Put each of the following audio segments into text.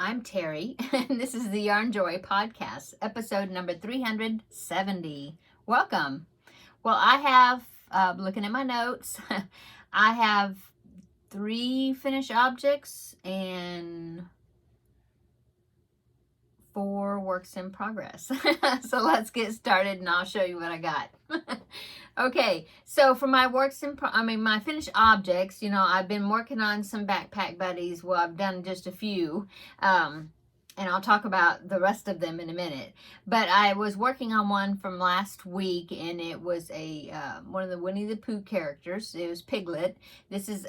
I'm Terry, and this is the Yarn Joy podcast, episode number 370. Welcome. Well, I have, looking at my notes, I have 3 finished objects and 4 works in progress. So let's get started and I'll show you what I got. Okay, so for my my finished objects, I've been working on some backpack buddies. Well, I've done just a few, and I'll talk about the rest of them in a minute. But I was working on one from last week, and it was one of the Winnie the Pooh characters. It was Piglet. This is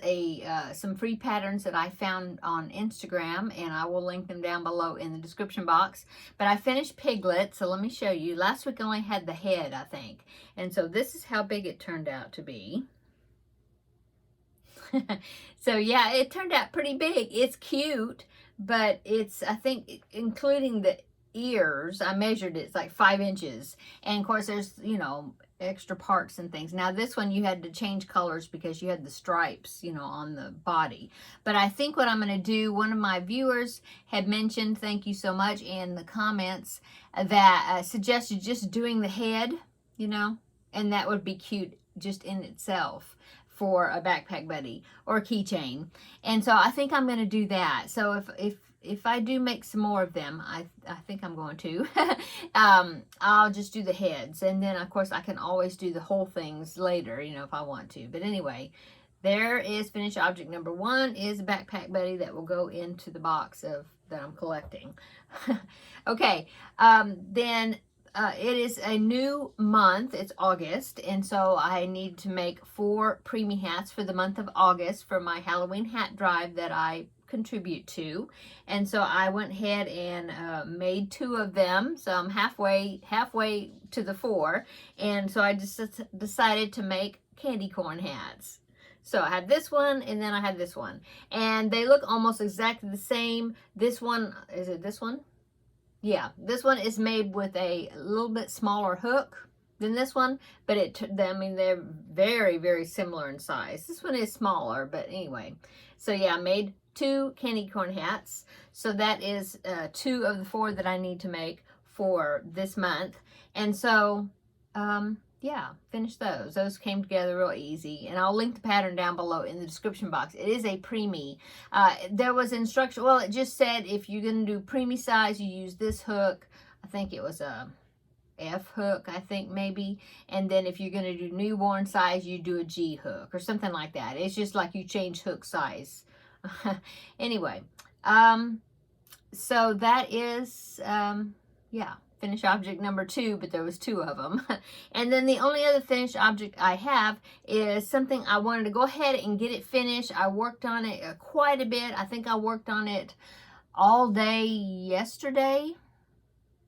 some free patterns that I found on Instagram, and I will link them down below in the description box. But I finished Piglet, so let me show you. Last week I only had the head, I think. And so this is how big it turned out to be. So yeah, it turned out pretty big. It's cute, but I think, including the ears, I measured it, it's like 5 inches. And of course there's, extra parts and things. Now this one you had to change colors because you had the stripes, on the body. But I think what I'm going to do, one of my viewers had mentioned, thank you so much, in the comments, that suggested just doing the head, and that would be cute just in itself for a backpack buddy or a keychain. And so I think I'm going to do that. So if I do make some more of them, I think I'm going to, I'll just do the heads. And then of course I can always do the whole things later, if I want to. But anyway, there is finished object number 1 is a backpack buddy that will go into the box that I'm collecting. Okay, then it is a new month. It's August, and so I need to make 4 preemie hats for the month of August for my Halloween hat drive that I contribute to. And so I went ahead and made 2 of them. So I'm halfway to the 4, and so I just decided to make candy corn hats. So I had this one, and then I had this one, and they look almost exactly the same. This one, is it this one? Yeah, this one is made with a little bit smaller hook than this one, but they're very, very similar in size. This one is smaller, but anyway. So yeah, I made 2 candy corn hats. So that is 2 of the 4 that I need to make for this month. And so, yeah, finished those. Those came together real easy. And I'll link the pattern down below in the description box. It is a preemie. There was instruction. Well, it just said if you're going to do preemie size, you use this hook. I think it was a F hook, I think maybe. And then if you're going to do newborn size, you do a G hook or something like that. It's just like you change hook size. Anyway, so that is, yeah, finished object number 2, but there was 2 of them. And then the only other finished object I have is something I wanted to go ahead and get it finished. I worked on it quite a bit. I think I worked on it all day yesterday.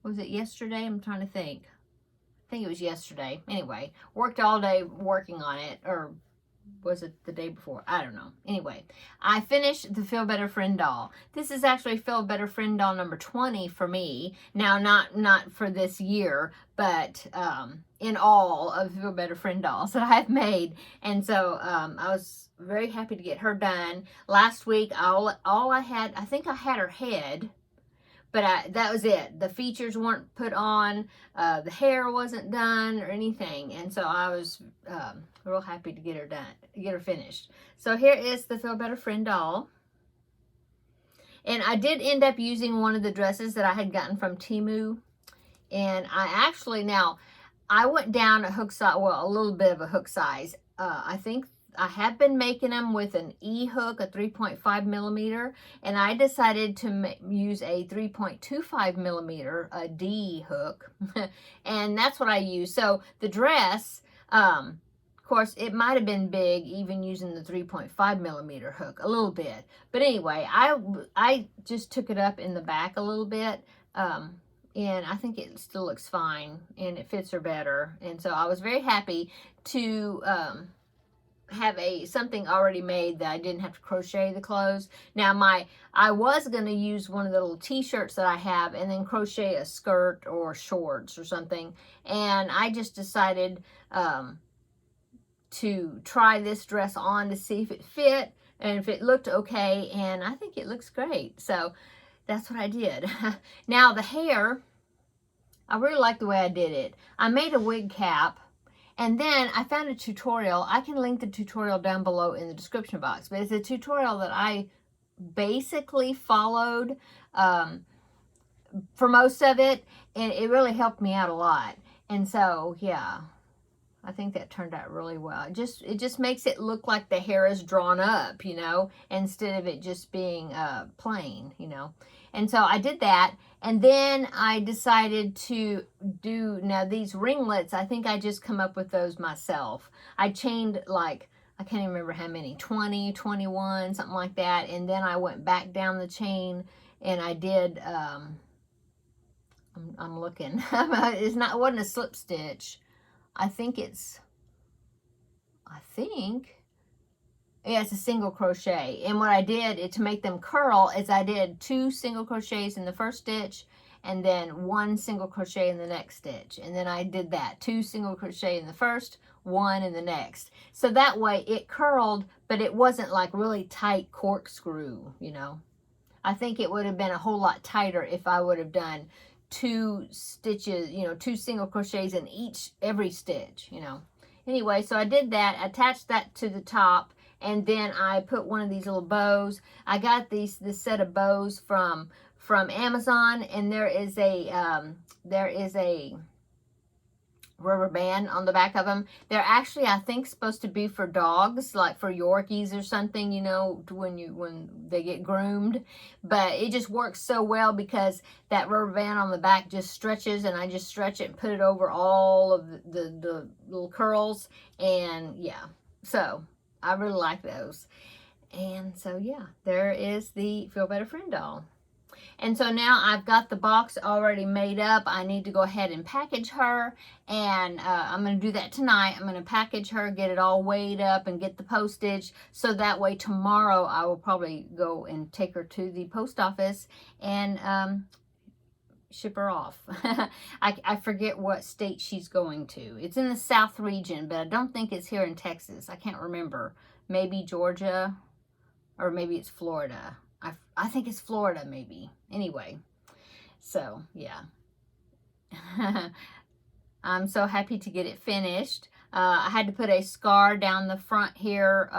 Was it yesterday? I'm trying to think. I think it was yesterday. Anyway, worked all day working on it, or was it the day before? I don't know. Anyway, I finished the Feel Better Friend doll. This is actually Feel Better Friend doll number 20 for me. Now, not for this year, but in all of Feel Better Friend dolls that I've made. And so I was very happy to get her done. Last week, all I had, I think I had her head, but that was it. The features weren't put on. The hair wasn't done or anything. And so I was real happy to get her finished. So here is the Feel Better Friend doll. And I did end up using one of the dresses that I had gotten from Temu. And I went down a hook size, well, a little bit of a hook size. I think I have been making them with an E hook, a 3.5 millimeter, and I decided to use a 3.25 millimeter, a D hook, and that's what I use. So the dress, of course, it might have been big even using the 3.5 millimeter hook, a little bit. But anyway, I just took it up in the back a little bit, and I think it still looks fine, and it fits her better. And so I was very happy to have something already made that I didn't have to crochet the clothes. Now I was going to use one of the little t-shirts that I have and then crochet a skirt or shorts or something, and I just decided to try this dress on to see if it fit and if it looked okay, and I think it looks great. So that's what I did. Now the hair, I really like the way I did it. I made a wig cap, and then I found a tutorial. I can link the tutorial down below in the description box, but it's a tutorial that I basically followed for most of it, and it really helped me out a lot. And so, yeah, I think that turned out really well. It just makes it look like the hair is drawn up, you know, instead of it just being plain, you know. And so I did that, and then I decided to do, now these ringlets, I think I just come up with those myself. I chained like, I can't even remember how many, 20, 21, something like that, and then I went back down the chain, and I did, I'm looking, it wasn't a slip stitch. I think, yeah, it's a single crochet. And what I did to make them curl is I did 2 single crochets in the first stitch, and then 1 single crochet in the next stitch. And then I did that, 2 single crochet in the first, 1 in the next. So that way it curled, but it wasn't like really tight corkscrew, you know. I think it would have been a whole lot tighter if I would have done 2 stitches, you know, 2 single crochets in every stitch, you know. Anyway, so I did that, attached that to the top, and then I put one of these little bows. I got this set of bows from Amazon, and there is a rubber band on the back of them. They're actually, I think, supposed to be for dogs, like for Yorkies or something, you know, when they get groomed. But it just works so well because that rubber band on the back just stretches, and I just stretch it and put it over all of the little curls. And yeah, so I really like those. And so yeah, there is the Feel Better Friend doll. And so now I've got the box already made up. I need to go ahead and package her, and I'm going to do that tonight. I'm going to package her, get it all weighed up, and get the postage, so that way tomorrow I will probably go and take her to the post office and ship her off. I forget what state she's going to. It's in the South region, but I don't think it's here in Texas. I can't remember. Maybe Georgia, or maybe it's Florida. I think it's Florida, maybe. Anyway, so yeah. I'm so happy to get it finished. I had to put a scar down the front here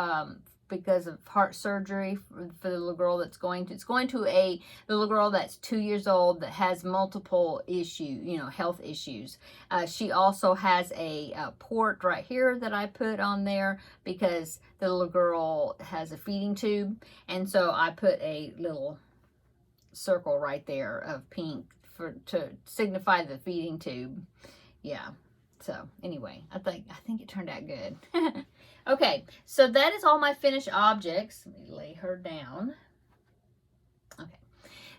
because of heart surgery for the little girl that's going to. It's going to a little girl that's 2 years old that has multiple health issues. She also has a port right here that I put on there because the little girl has a feeding tube, and so I put a little circle right there of pink to signify the feeding tube. Yeah. So anyway, I think it turned out good. Okay, so that is all my finished objects. Let me lay her down. Okay,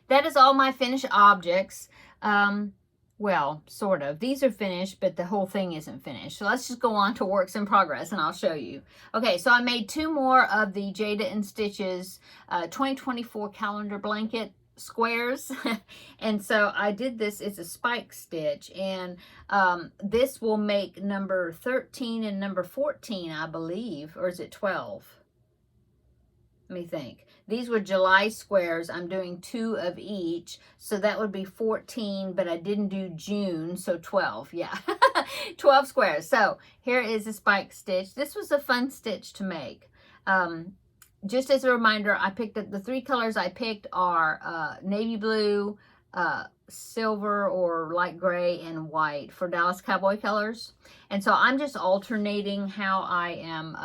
that is all my finished objects. Well, sort of. These are finished, but the whole thing isn't finished. So let's just go on to works in progress, and I'll show you. Okay, so I made 2 more of the Jada and Stitches 2024 calendar blanket squares. And so I did this. It's a spike stitch, and this will make number 13 and number 14, I believe, or is it 12? Let me think. These were July squares. I'm doing 2 of each, so that would be 14, but I didn't do June, so 12. Yeah. 12 squares. So here is a spike stitch. This was a fun stitch to make. Just as a reminder, I picked up the 3 colors I picked are navy blue, silver or light gray, and white for Dallas Cowboy colors. And so I'm just alternating how I am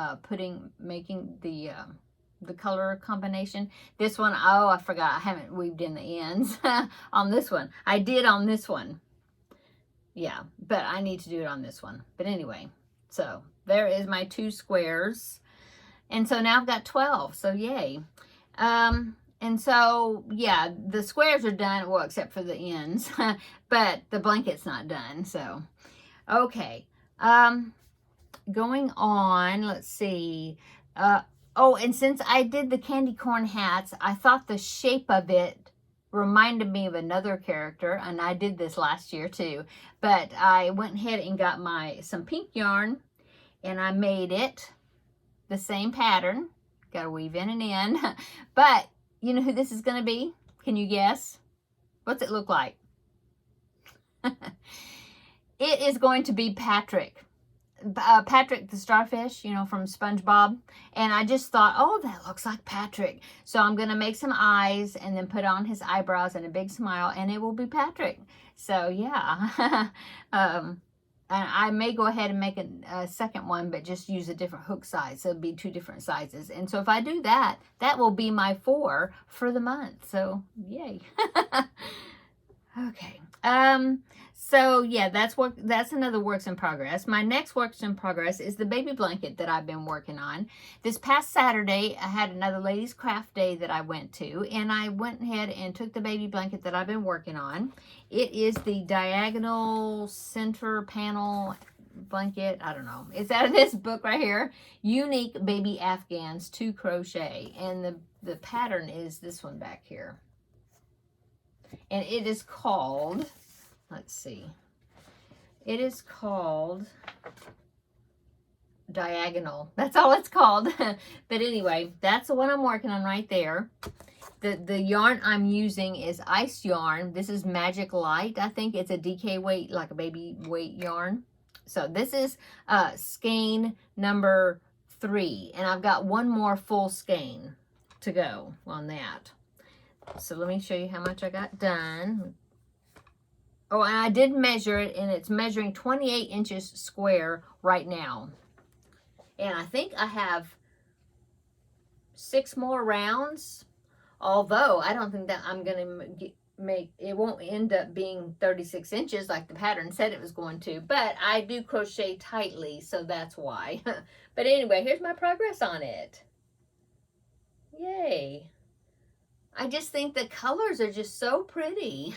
making the color combination. This one, oh, I forgot, I haven't weaved in the ends on this one. I did on this one. Yeah, but I need to do it on this one. But anyway, so there is my 2 squares. And so now I've got 12, so yay. And so, yeah, the squares are done, well, except for the ends, but the blanket's not done, so. Okay, going on, let's see. Oh, and since I did the candy corn hats, I thought the shape of it reminded me of another character, and I did this last year too. But I went ahead and got some pink yarn, and I made it the same pattern. Got to weave in and in. But you know who this is going to be? Can you guess? What's it look like? It is going to be Patrick. Patrick the starfish, you know, from SpongeBob. And I just thought, oh, that looks like Patrick. So I'm going to make some eyes and then put on his eyebrows and a big smile, and it will be Patrick. So, yeah. And I may go ahead and make a second one, but just use a different hook size. So it'll be 2 different sizes. And so if I do that, that will be my 4 for the month. So, yay. Okay. So yeah, that's another works in progress. My next works in progress is the baby blanket that I've been working on. This past Saturday, I had another ladies craft day that I went to, and I went ahead and took the baby blanket that I've been working on. It is the diagonal center panel blanket. I don't know. It's out of this book right here, Unique Baby Afghans to Crochet, and the pattern is this one back here. And it is called, let's see, it is called Diagonal. That's all it's called. But anyway, that's the one I'm working on right there. The yarn I'm using is ice yarn. This is Magic Light. I think it's a DK weight, like a baby weight yarn. So this is skein number 3. And I've got one more full skein to go on that. So let me show you how much I got done. Oh, and I did measure it, and it's measuring 28 inches square right now. And I think I have 6 more rounds, although I don't think that I'm going to make, it won't end up being 36 inches like the pattern said it was going to, but I do crochet tightly, so that's why. But anyway, here's my progress on it. Yay. I just think the colors are just so pretty.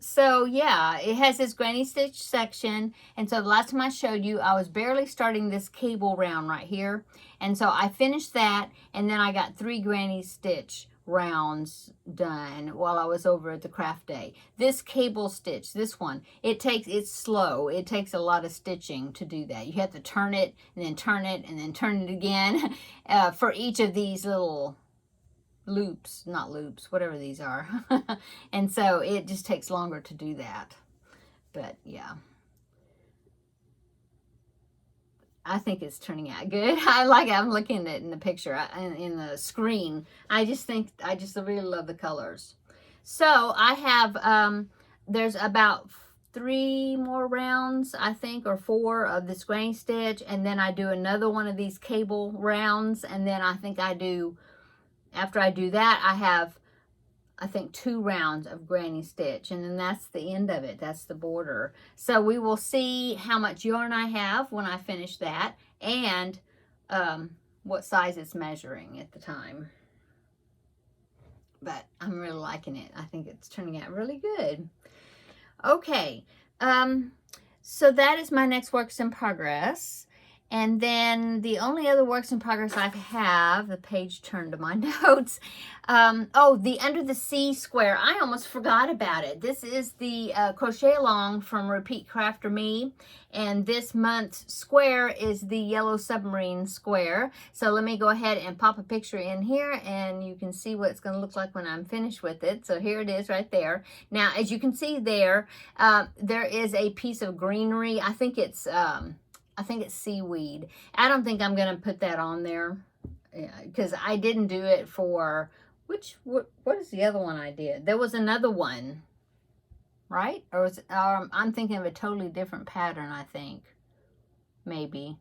So yeah, it has this granny stitch section. And so the last time I showed you, I was barely starting this cable round right here. And so I finished that, and then I got 3 granny stitch rounds done while I was over at the craft day. This cable stitch, this one, it's slow. It takes a lot of stitching to do that. You have to turn it and then turn it and then turn it again for each of these little loops, not loops, whatever these are. And so it just takes longer to do that. But yeah, I think it's turning out good. I like it. I'm looking at it in the picture, in the screen. I just really love the colors. So I have, there's about 3 more rounds, I think, or 4 of this granny stitch. And then I do another one of these cable rounds. And then I think after I do that, I have, I think, 2 rounds of granny stitch, and then that's the end of it. That's the border. So we will see how much yarn I have when I finish that, and what size it's measuring at the time. But I'm really liking it. I think it's turning out really good. Okay, so that is my next works in progress. And then the only other works in progress I have, the page turned to my notes. Oh, the Under the Sea square. I almost forgot about it. This is the crochet along from Repeat Crafter Me. And this month's square is the Yellow Submarine square. So let me go ahead and pop a picture in here, and you can see what it's going to look like when I'm finished with it. So here it is right there. Now, as you can see there, there is a piece of greenery. I think it's seaweed. I don't think I'm going to put that on there because I didn't do it for, what is the other one I did? There was another one, right? Or was I'm thinking of a totally different pattern, I think. Maybe.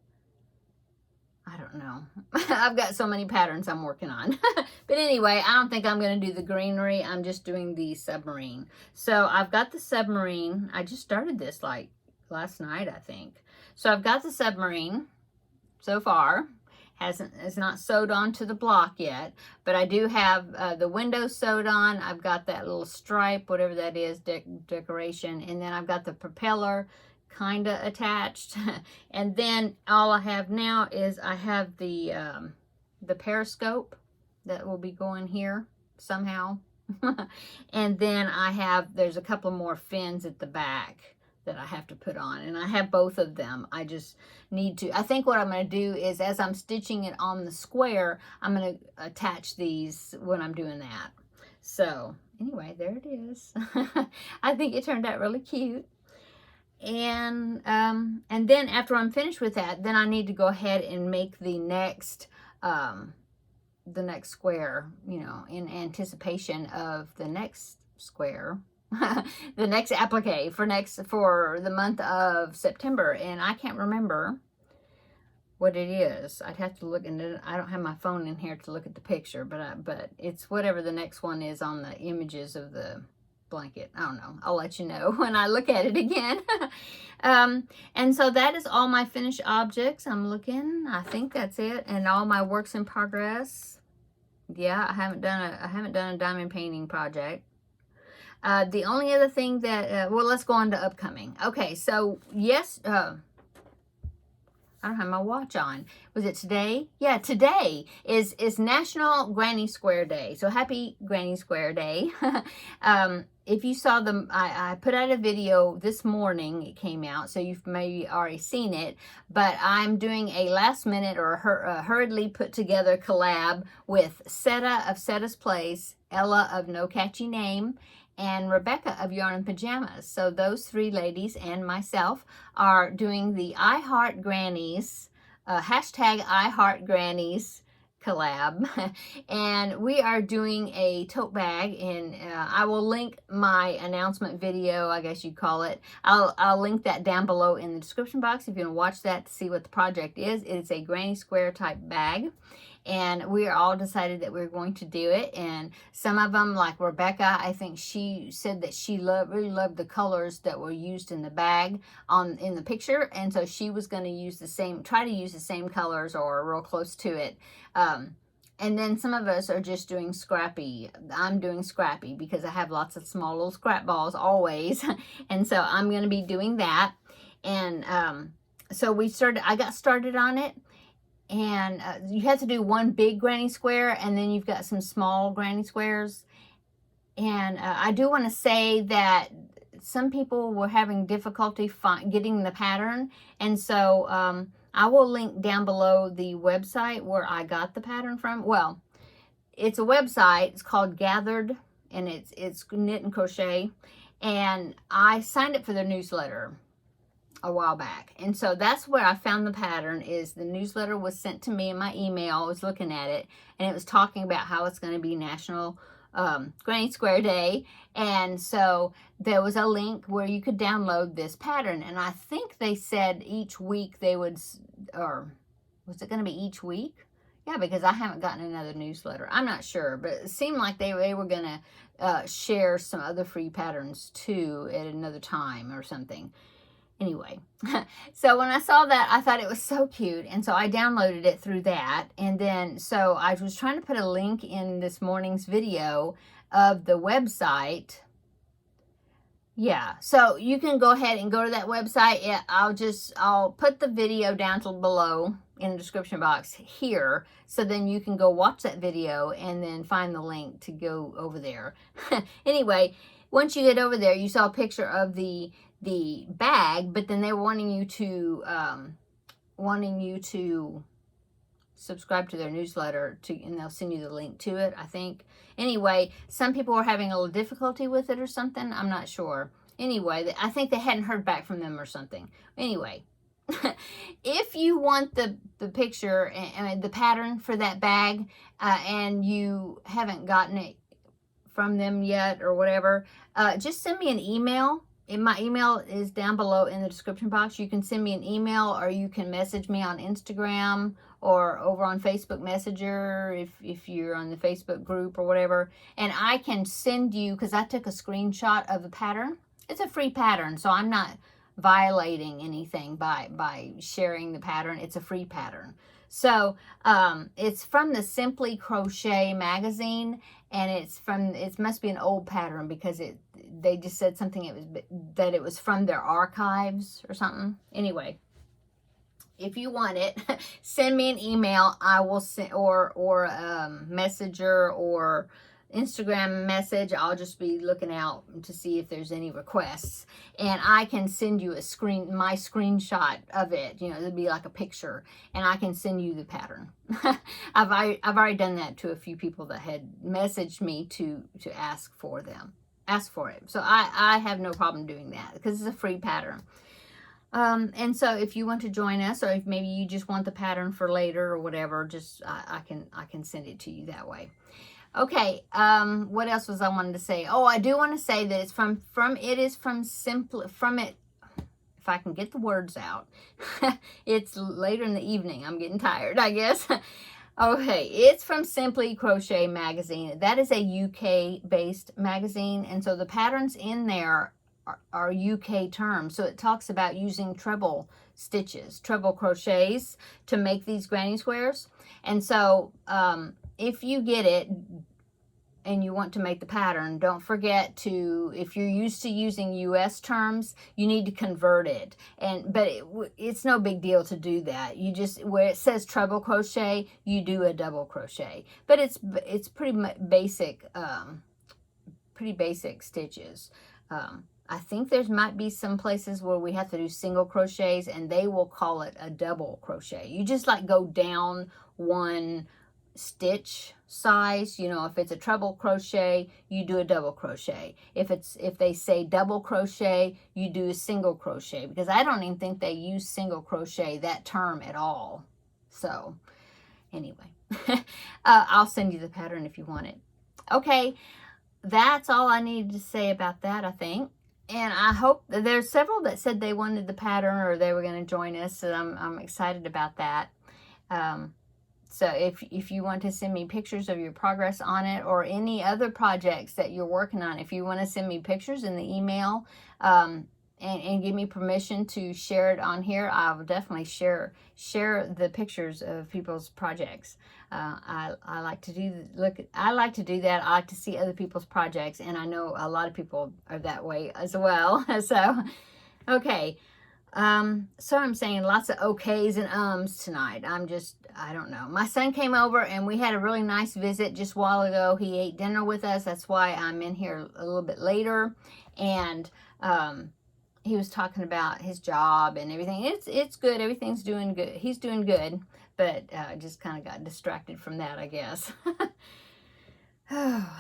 I don't know. I've got so many patterns I'm working on. But anyway, I don't think I'm going to do the greenery. I'm just doing the submarine. So I've got the submarine. I just started this like last night, I think. So I've got the submarine so far. It's not sewed on to the block yet, but I do have the windows sewed on. I've got that little stripe, whatever that is, decoration, and then I've got the propeller kind of attached. And then all I have now is I have the periscope that will be going here somehow. And then there's a couple more fins at the back that I have to put on, and I have both of them. I just need to, I think what I'm going to do is, as I'm stitching it on the square, I'm going to attach these when I'm doing that. So anyway, there it is. I think it turned out really cute. And then after I'm finished with that, then I need to go ahead and make the next square, you know, in anticipation of the next square. The next applique for the month of September, and I can't remember what it is. I'd have to look, and I don't have my phone in here to look at the picture, but it's whatever the next one is on the images of the blanket. I don't know. I'll let you know when I look at it again. And so that is all my finished objects. I'm looking. I think that's it, and all my works in progress. Yeah, I haven't done a diamond painting project. The only other thing that well, let's go on to upcoming. Okay, so yes. I don't have my watch on. Was it today? Yeah, today is National Granny Square Day. So happy Granny Square Day. If you saw I put out a video this morning. It came out, so you've maybe already seen it. But I'm doing a last minute or hurriedly put together collab with Seta of Seta's Place, Ella of No Catchy Name, and Rebecca of Yarn and Pajamas. So those three ladies and myself are doing the I Heart Grannies, hashtag I Heart Grannies collab. And we are doing a tote bag, and I will link my announcement video, I guess you'd call it. I'll link that down below in the description box if you want to watch that to see what the project is. It's a granny square type bag. And we are all decided that we're going to do it. And some of them, like Rebecca, I think she said that she really loved the colors that were used in the bag in the picture. And so she was going to try to use the same colors or real close to it. And then some of us are just doing scrappy. I'm doing scrappy because I have lots of small little scrap balls always. And so I'm going to be doing that. And so I got started on it. And you have to do one big granny square, and then you've got some small granny squares. And I do want to say that some people were having difficulty getting the pattern. And so I will link down below the website where I got the pattern from. Well, it's a website. It's called Gathered, and it's knit and crochet. And I signed up for their newsletter a while back, and so that's where I found the pattern. Is the newsletter was sent to me in my email. I was looking at it, and it was talking about how it's going to be National Granny Square Day, and so there was a link where you could download this pattern. And I think they said each week they would, or was it going to be each week? Yeah, because I haven't gotten another newsletter. I'm not sure, but it seemed like they were going to share some other free patterns too at another time or something. Anyway, so when I saw that, I thought it was so cute. And so I downloaded it through that. And then, so I was trying to put a link in this morning's video of the website. Yeah, so you can go ahead and go to that website. Yeah, I'll put the video down below in the description box here. So then you can go watch that video and then find the link to go over there. Anyway, once you get over there, you saw a picture of the bag, but then they were wanting you to subscribe to their newsletter and they'll send you the link to it, I think. Anyway, some people were having a little difficulty with it or something. I'm not sure. Anyway, I think they hadn't heard back from them or something. Anyway, if you want the picture and the pattern for that bag, and you haven't gotten it from them yet or whatever, just send me an email. And my email is down below in the description box. You can send me an email, or you can message me on Instagram or over on Facebook Messenger if you're on the Facebook group or whatever. And I can send you, because I took a screenshot of the pattern. It's a free pattern, so I'm not violating anything by sharing the pattern. It's a free pattern. So it's from the Simply Crochet magazine, and it must be an old pattern because they just said something that it was from their archives or something. Anyway, if you want it, send me an email. I will send or messenger or Instagram message, I'll just be looking out to see if there's any requests, and I can send you my screenshot of it. It'll be like a picture, and I can send you the pattern. I've already done that to a few people that had messaged me to ask for it. So I have no problem doing that because it's a free pattern. And so if you want to join us, or if maybe you just want the pattern for later or whatever, just I can send it to you that way. Okay, what else was I wanted to say? Oh, I do want to say that it's if I can get the words out. It's later in the evening. I'm getting tired, I guess. Okay, it's from Simply Crochet Magazine. That is a UK-based magazine, and so the patterns in there are UK terms. So it talks about using treble crochets to make these granny squares. And so if you get it and you want to make the pattern, don't forget to, if you're used to using US terms, you need to convert it. But it's no big deal to do that. You just, where it says treble crochet, you do a double crochet. But it's pretty basic stitches. I think there might be some places where we have to do single crochets, and they will call it a double crochet. You just like go down one stitch size. If it's a treble crochet, you do a double crochet. If they say double crochet, you do a single crochet, because I don't even think they use single crochet, that term, at all. So anyway, I'll send you the pattern if you want it. Okay, that's all I needed to say about that, I think. And I hope there's several that said they wanted the pattern or they were going to join us, so I'm excited about that. So if you want to send me pictures of your progress on it, or any other projects that you're working on, if you want to send me pictures in the email and give me permission to share it on here, I will definitely share the pictures of people's projects. I like to do that. I like to see other people's projects, and I know a lot of people are that way as well. So, okay. So I'm saying lots of okays and ums tonight. I don't know. My son came over and we had a really nice visit just a while ago. He ate dinner with us. That's why I'm in here a little bit later. And, he was talking about his job and everything. It's good. Everything's doing good. He's doing good, but just kind of got distracted from that, I guess.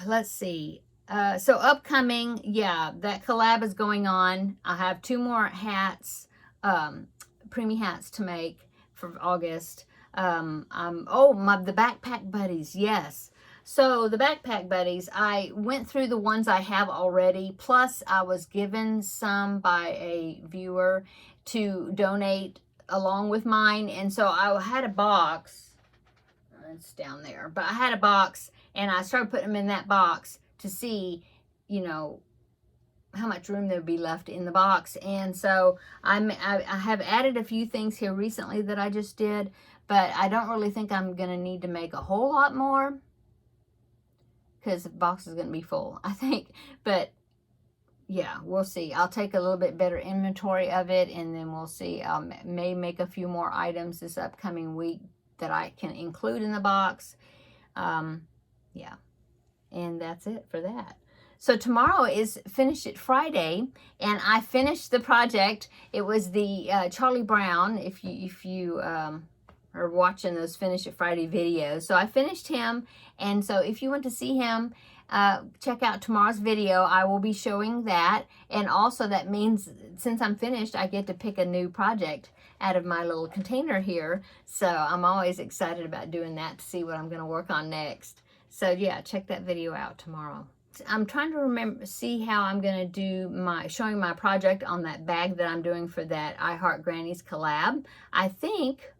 Let's see. So upcoming, yeah, that collab is going on. I have 2 more hats, preemie hats to make for August. The backpack buddies, yes. So the backpack buddies, I went through the ones I have already, plus I was given some by a viewer to donate along with mine. And so I had a box, it's down there, but I had a box, and I started putting them in that box to see, how much room there would be left in the box. And so I have added a few things here recently that I just did, but I don't really think I'm going to need to make a whole lot more, because the box is going to be full, I think. But yeah, we'll see. I'll take a little bit better inventory of it, and then we'll see. I may make a few more items this upcoming week that I can include in the box. Yeah, and that's it for that. So tomorrow is Finish It Friday, and I finished the project. It was the Charlie Brown, if you are watching those Finish It Friday videos. So I finished him, and so if you want to see him, check out tomorrow's video. I will be showing that, and also that means since I'm finished, I get to pick a new project out of my little container here. So I'm always excited about doing that to see what I'm going to work on next. So yeah, check that video out tomorrow. I'm trying to see how I'm going to do showing my project on that bag that I'm doing for that I Heart Grannies collab. I think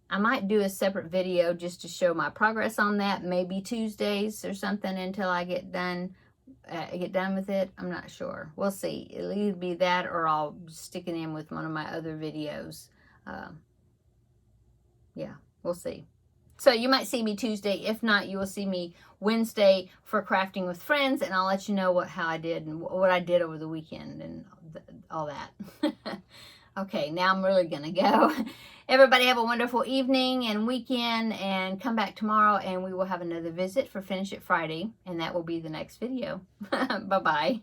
I might do a separate video just to show my progress on that, maybe Tuesdays or something, until I get done with it. I'm not sure. We'll see. It'll either be that, or I'll stick it in with one of my other videos. Yeah, we'll see. So you might see me Tuesday. If not, you will see me Wednesday for Crafting with Friends, and I'll let you know how I did and what I did over the weekend and all that. Okay, now I'm really going to go. Everybody have a wonderful evening and weekend, and come back tomorrow and we will have another visit for Finish It Friday, and that will be the next video. Bye-bye.